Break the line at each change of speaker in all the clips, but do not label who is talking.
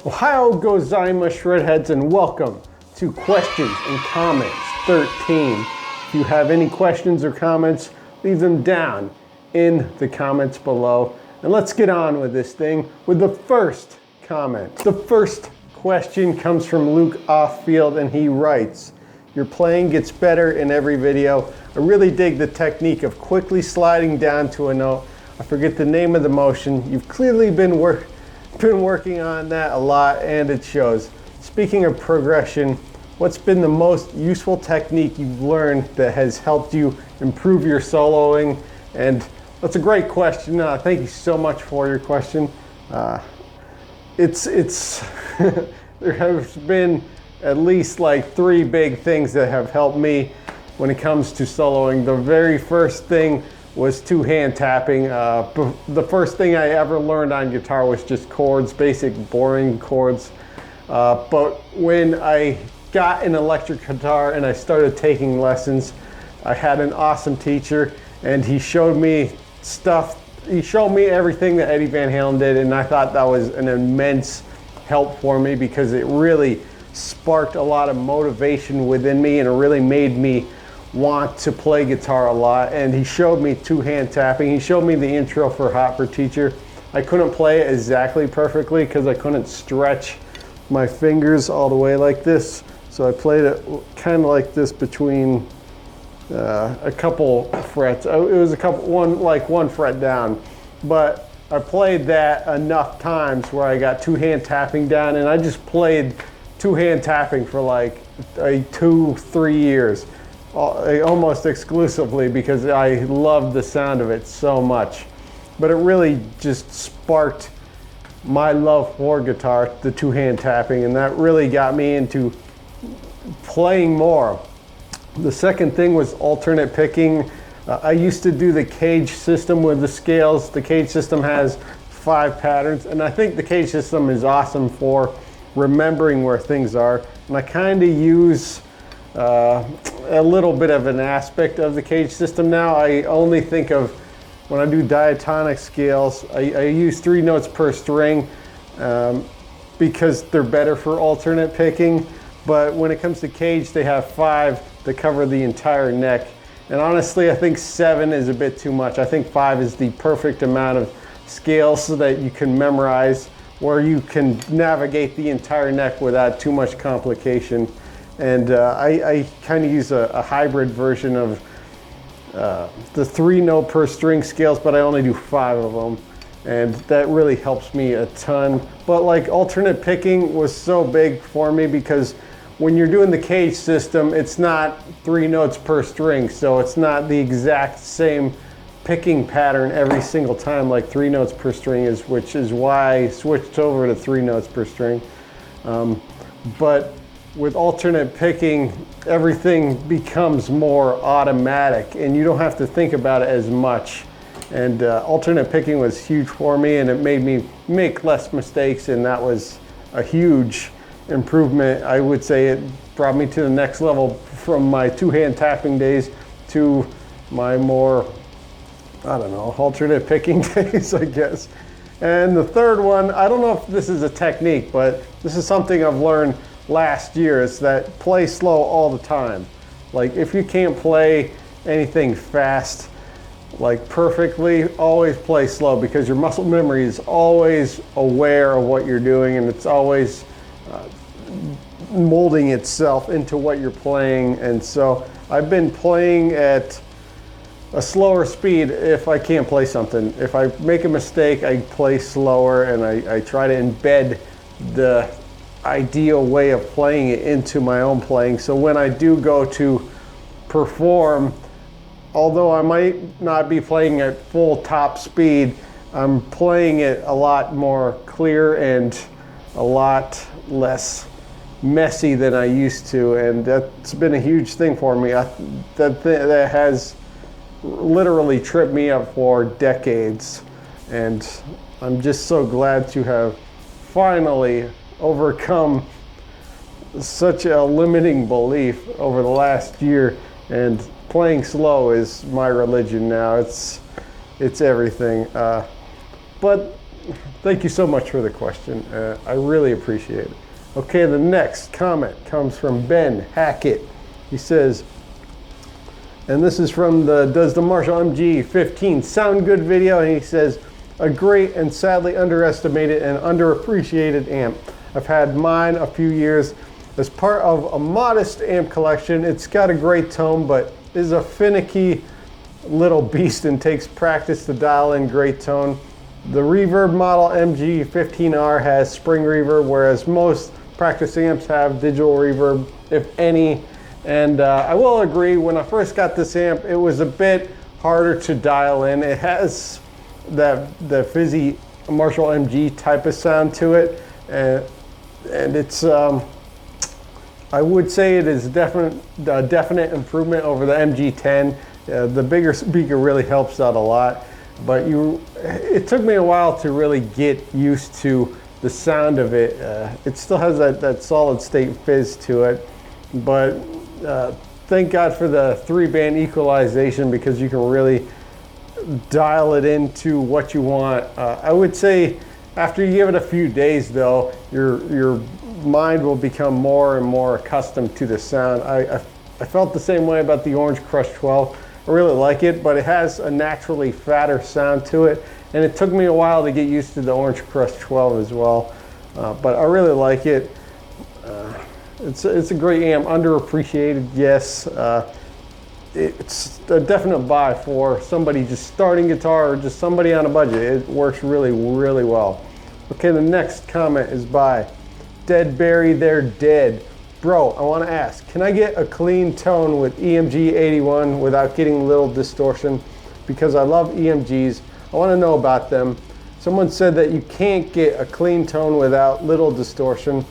Ohio gozaimasu shredheads, and welcome to Questions and Comments 13. If you have any questions or comments, leave them down in the comments below. And let's get on with this thing with the first comment. The first question comes from Luke Offfield, and he writes, "Your playing gets better in every video. I really dig the technique of quickly sliding down to a note. I forget the name of the motion. You've clearly been working on that a lot, and it shows. Speaking of progression, what's been the most useful technique you've learned that has helped you improve your soloing?" And that's a great question. Thank you so much for your question. There has been at least like 3 big things that have helped me when it comes to soloing. The very first thing was 2-hand tapping. The first thing I ever learned on guitar was just chords, basic boring chords. But when I got an electric guitar and I started taking lessons, I had an awesome teacher, and he showed me stuff. He showed me everything that Eddie Van Halen did, and I thought that was an immense help for me because it really sparked a lot of motivation within me, and it really made me want to play guitar a lot. And he showed me 2-hand tapping. He showed me the intro for Hot for Teacher. I couldn't play it exactly perfectly because I couldn't stretch my fingers all the way like this. So I played it kind of like this between a couple frets. It was one fret down, but I played that enough times where I got 2-hand tapping down, and I just played 2-hand tapping for like 2-3 years. Almost exclusively because I loved the sound of it so much. But it really just sparked my love for guitar, the 2-hand tapping, and that really got me into playing more. The second thing was alternate picking. I used to do the cage system with the scales. The cage system has 5 patterns, and I think the cage system is awesome for remembering where things are. And I kind of use a little bit of an aspect of the cage system now. I only think of, when I do diatonic scales, I use 3 notes per string because they're better for alternate picking. But when it comes to cage, they have 5 to cover the entire neck. And honestly, I think 7 is a bit too much. I think 5 is the perfect amount of scales so that you can memorize, or you can navigate the entire neck without too much complication. And I kind of use a hybrid version of the 3 note per string scales, but I only do 5 of them. And that really helps me a ton. But like alternate picking was so big for me because when you're doing the cage system, it's not 3 notes per string. So it's not the exact same picking pattern every single time like 3 notes per string is, which is why I switched over to 3 notes per string. But with alternate picking, everything becomes more automatic and you don't have to think about it as much. And alternate picking was huge for me, and it made me make less mistakes, and that was a huge improvement. I would say it brought me to the next level from my 2-hand tapping days to my more, I don't know, alternate picking days, I guess. And the third one, I don't know if this is a technique, but this is something I've learned last year, is that play slow all the time. Like if you can't play anything fast, like perfectly, always play slow, because your muscle memory is always aware of what you're doing, and it's always molding itself into what you're playing. And so I've been playing at a slower speed if I can't play something. If I make a mistake, I play slower, and I try to embed the ideal way of playing it into my own playing. So when I do go to perform, although I might not be playing at full top speed, I'm playing it a lot more clear and a lot less messy than I used to, and that's been a huge thing for me. That has literally tripped me up for decades, and I'm just so glad to have finally overcome such a limiting belief over the last year, and playing slow is my religion now. It's everything. But thank you so much for the question. I really appreciate it. Okay, the next comment comes from Ben Hackett. He says, and this is from the Does the Marshall MG15 Sound Good video, and he says, a great and sadly underestimated and underappreciated amp. I've had mine a few years as part of a modest amp collection. It's got a great tone, but is a finicky little beast and takes practice to dial in great tone. The reverb model MG15R has spring reverb, whereas most practice amps have digital reverb, if any. And I will agree, when I first got this amp, it was a bit harder to dial in. It has the fizzy Marshall MG type of sound to it, and it's I would say it is a definite improvement over the MG10. The bigger speaker really helps out a lot, but it took me a while to really get used to the sound of it. It still has that solid state fizz to it, but thank God for the 3-band equalization, because you can really dial it into what you want. I would say after you give it a few days though, your mind will become more and more accustomed to the sound. I felt the same way about the Orange Crush 12. I really like it, but it has a naturally fatter sound to it, and it took me a while to get used to the Orange Crush 12 as well. But I really like it. It's a great amp, underappreciated, yes. It's a definite buy for somebody just starting guitar or just somebody on a budget. It works really, really well. Okay, the next comment is by Dead Barry They're Dead. Bro, I want to ask, can I get a clean tone with EMG 81 without getting little distortion? Because I love EMGs. I want to know about them. Someone said that you can't get a clean tone without little distortion,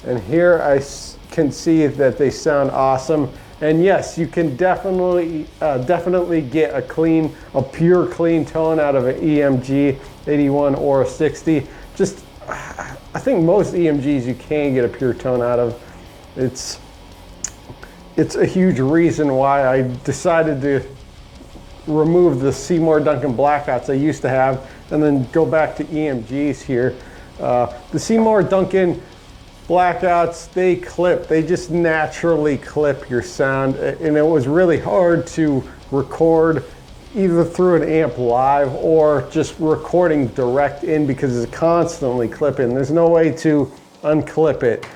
and here I can see that they sound awesome. And yes, you can definitely get a pure clean tone out of an EMG 81 or a 60. Just, I think most EMGs you can get a pure tone out of. It's a huge reason why I decided to remove the Seymour Duncan blackouts I used to have and then go back to EMGs here. The Seymour Duncan blackouts, they clip. They just naturally clip your sound, and it was really hard to record either through an amp live or just recording direct in, because it's constantly clipping. There's no way to unclip it.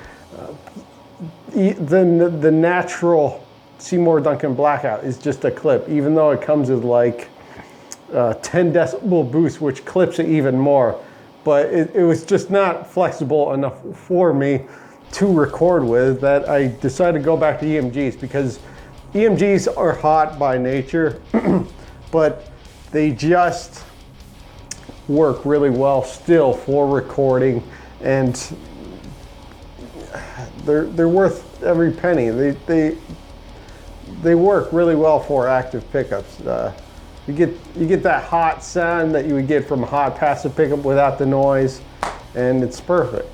The natural Seymour Duncan blackout is just a clip, even though it comes with like 10 decibel boost, which clips it even more. But it was just not flexible enough for me to record with, that I decided to go back to EMGs, because EMGs are hot by nature, but they just work really well still for recording, and they're worth every penny. They work really well for active pickups. You get that hot sound that you would get from a hot passive pickup without the noise, and it's perfect.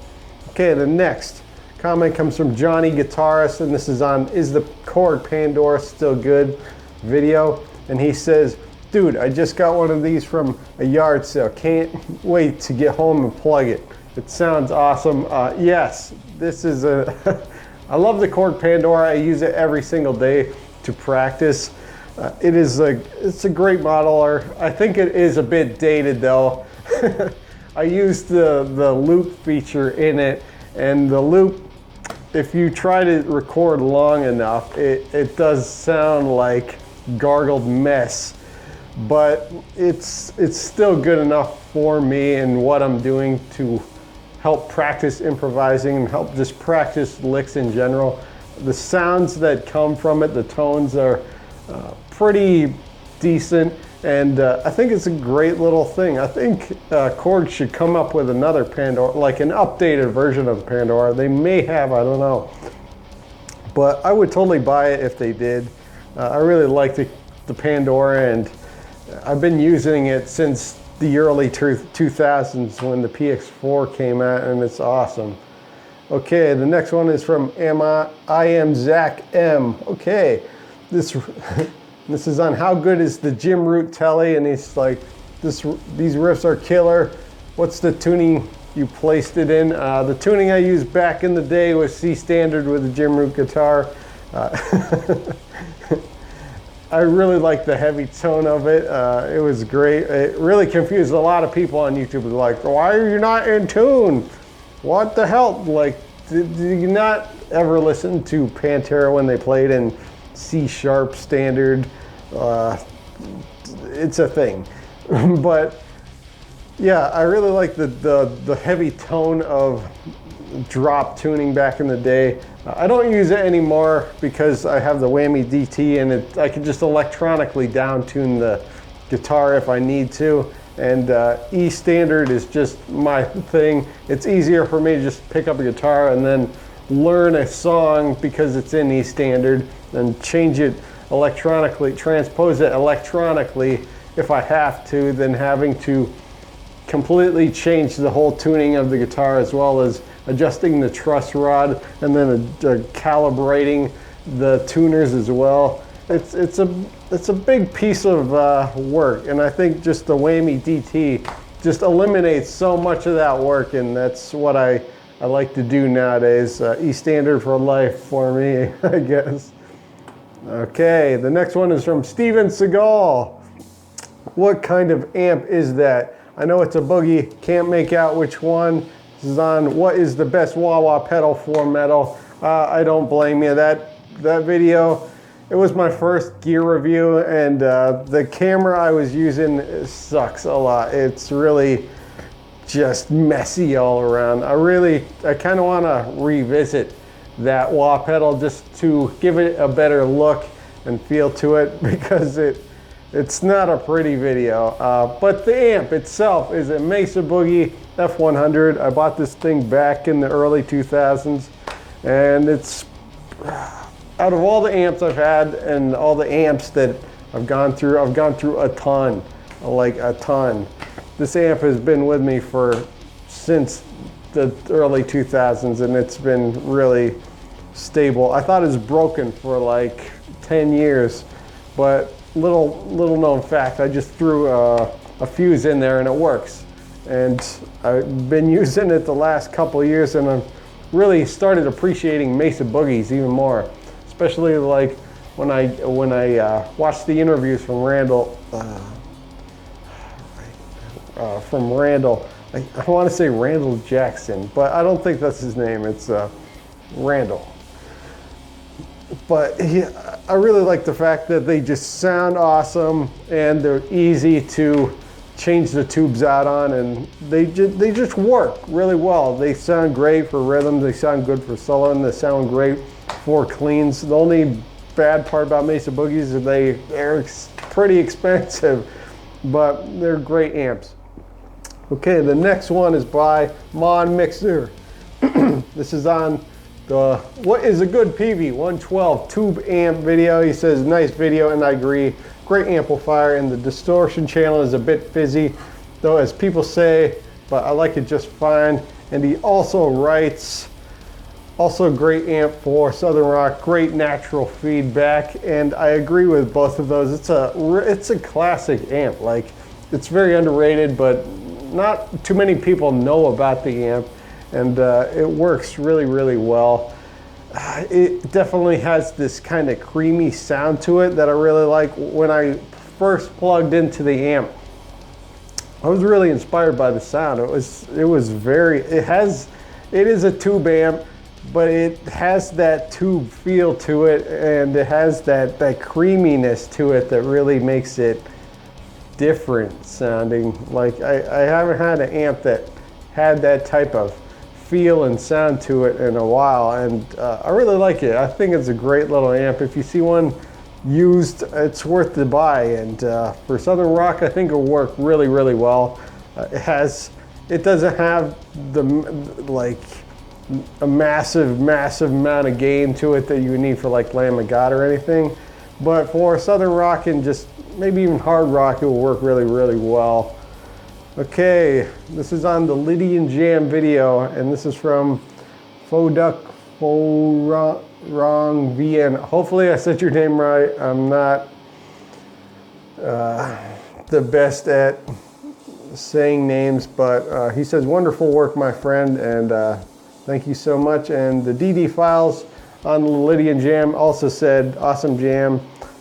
Okay, the next comment comes from Johnny Guitarist, and this is on Is the Chord Pandora Still Good video, and he says, dude, I just got one of these from a yard sale. Can't wait to get home and plug it. It sounds awesome. Yes, this is I love the Chord Pandora. I use it every single day to practice. It's a great model. I think it is a bit dated though. I used the loop feature in it, and the loop, if you try to record long enough, it does sound like gargled mess, but it's still good enough for me and what I'm doing to help practice improvising and help just practice licks in general. The sounds that come from it, the tones are pretty decent, and I think it's a great little thing. I think Korg should come up with another Pandora, like an updated version of Pandora. They may have, I don't know. But I would totally buy it if they did. I really like the Pandora, and I've been using it since the early 2000s when the PX4 came out, and it's awesome. Okay, the next one is from I am Zach M. Okay, this is on how good is the Jim Root Tele, and he's like, these riffs are killer. What's the tuning you placed it in? The tuning I used back in the day was C standard with the Jim Root guitar. I really like the heavy tone of it. It was great. It really confused a lot of people on YouTube. Like, why are you not in tune? What the hell? Like, did you not ever listen to Pantera when they played in C sharp standard? It's a thing. But yeah, I really like the heavy tone of drop tuning back in the day. I don't use it anymore because I have the Whammy DT, and I can just electronically down tune the guitar if I need to. And E standard is just my thing. It's easier for me to just pick up a guitar and then learn a song because it's in E standard, and change it electronically, transpose it electronically if I have to, than having to completely change the whole tuning of the guitar, as well as adjusting the truss rod and then calibrating the tuners as well. It's a big piece of work, and I think just the Whammy DT just eliminates so much of that work, and that's what I like to do nowadays. E standard for life for me, I guess. Okay, the next one is from Steven Seagal. What kind of amp is that? I know it's a Boogie, can't make out which one. This is on what is the best wah-wah pedal for metal. I don't blame you. That video, it was my first gear review, and the camera I was using sucks a lot. It's really just messy all around. I kind of want to revisit that wah pedal just to give it a better look and feel to it, because it's not a pretty video. But the amp itself is a Mesa Boogie F100. I bought this thing back in the early 2000s, and it's, out of all the amps I've had and all the amps that I've gone through a ton, like a ton. This amp has been with me since the early 2000s, and it's been really stable. I thought it was broken for like 10 years, but little known fact, I just threw a fuse in there and it works. And I've been using it the last couple of years, and I've really started appreciating Mesa Boogies even more, especially like when I watched the interviews from Randall. I want to say Randall Jackson, but I don't think that's his name. It's Randall. But I really like the fact that they just sound awesome, and they're easy to change the tubes out on, and they just work really well. They sound great for rhythm, they sound good for soloing, they sound great for cleans. The only bad part about Mesa Boogies is they're pretty expensive, but they're great amps. Okay, the next one is by Mon Mixer. This is on the What is a Good Peavey 112 tube amp video. He says, nice video, and I agree. Great amplifier, and the distortion channel is a bit fizzy, though, as people say, but I like it just fine. And he also writes, also great amp for Southern Rock, great natural feedback, and I agree with both of those. It's a classic amp. Like, it's very underrated, but not too many people know about the amp, and it works really, really well. It definitely has this kind of creamy sound to it that I really like. When I first plugged into the amp, I was really inspired by the sound. It is a tube amp, but it has that tube feel to it, and it has that creaminess to it that really makes it different sounding. Like, I haven't had an amp that had that type of feel and sound to it in a while, and I really like it. I think it's a great little amp. If you see one used, it's worth the buy, and for Southern Rock I think it'll work really, really well. It doesn't have the like a massive amount of gain to it that you would need for like Lamb of God or anything, but for Southern Rock and just maybe even hard rock, it will work really, really well. Okay, this is on the Lydian Jam video, and this is from Foduk Forong VN. Hopefully I said your name right. I'm not the best at saying names, but he says, wonderful work, my friend, and thank you so much. And the DD Files on the Lydian Jam also said, awesome jam,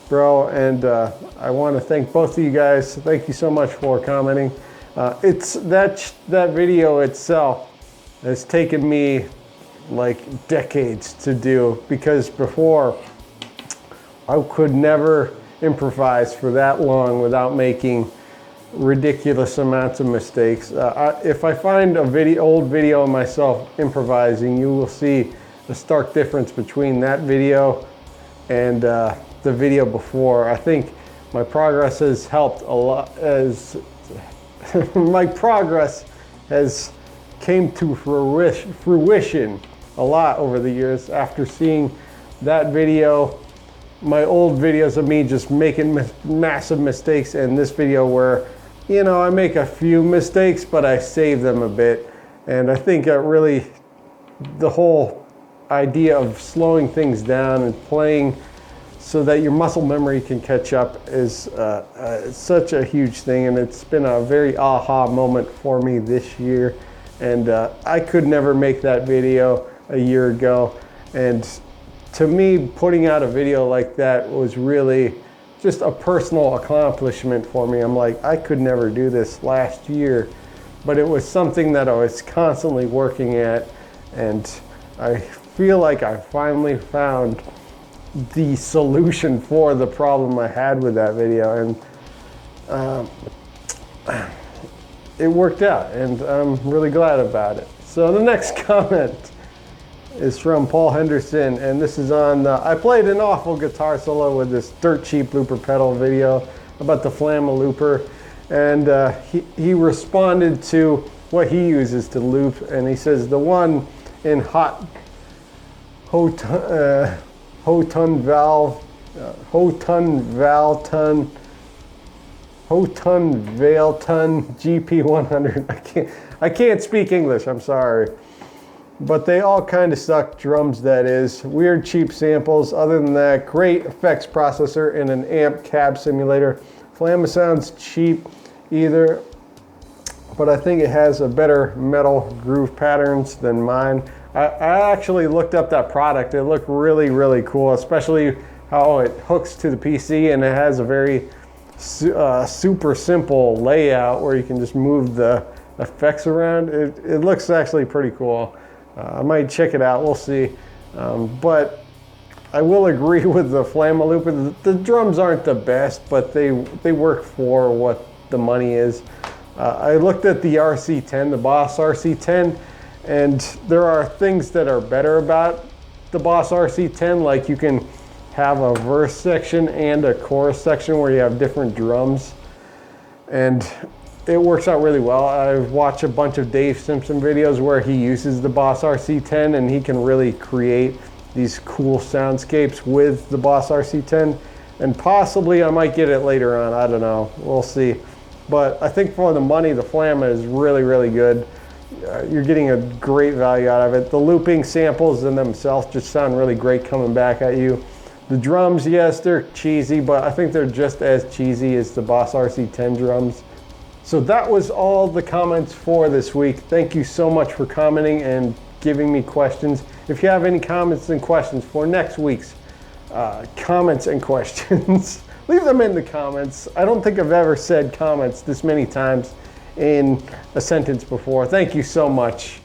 bro, and I want to thank both of you guys. Thank you so much for commenting. It's that video itself has taken me like decades to do, because before I could never improvise for that long without making ridiculous amounts of mistakes. If I find a old video of myself improvising, you will see the stark difference between that video and the video before. I think my progress has helped a lot, as my progress has came to fruition a lot over the years after seeing that video, my old videos of me just making massive mistakes, and this video where, you know, I make a few mistakes but I save them a bit. And I think that really the whole idea of slowing things down and playing so that your muscle memory can catch up is such a huge thing, and it's been a very aha moment for me this year. And I could never make that video a year ago, and to me, putting out a video like that was really just a personal accomplishment for me. I'm like, I could never do this last year, but it was something that I was constantly working at, and I feel like I finally found the solution for the problem I had with that video, and it worked out, and I'm really glad about it. So the next comment is from Paul Henderson, and this is on I played an awful guitar solo with this dirt cheap looper pedal video about the Flamma looper, and he responded to what he uses to loop, and he says the one in Hotun Vailton GP100. I can't speak English, I'm sorry. But they all kind of suck, drums that is. Weird cheap samples. Other than that, great effects processor and an amp cab simulator. Flamma sounds cheap either, but I think it has a better metal groove patterns than mine. I actually looked up that product. It looked really, really cool, especially how it hooks to the PC, and it has a very super simple layout where you can just move the effects around. It looks actually pretty cool. I might check it out, we'll see. But I will agree with the Flamma looper. The drums aren't the best, but they work for what the money is. I looked at the RC10, the Boss RC10, and there are things that are better about the Boss RC10, like you can have a verse section and a chorus section where you have different drums, and it works out really well. I've watched a bunch of Dave Simpson videos where he uses the Boss RC10, and he can really create these cool soundscapes with the Boss RC10, and possibly I might get it later on, I don't know, we'll see. But I think for the money, the Flamma is really, really good. You're getting a great value out of it. The looping samples in themselves just sound really great coming back at you. The drums, yes, they're cheesy, but I think they're just as cheesy as the Boss RC10 drums. So that was all the comments for this week. Thank you so much for commenting and giving me questions. If you have any comments and questions for next week's comments and questions, leave them in the comments. I don't think I've ever said comments this many times in a sentence before. Thank you so much.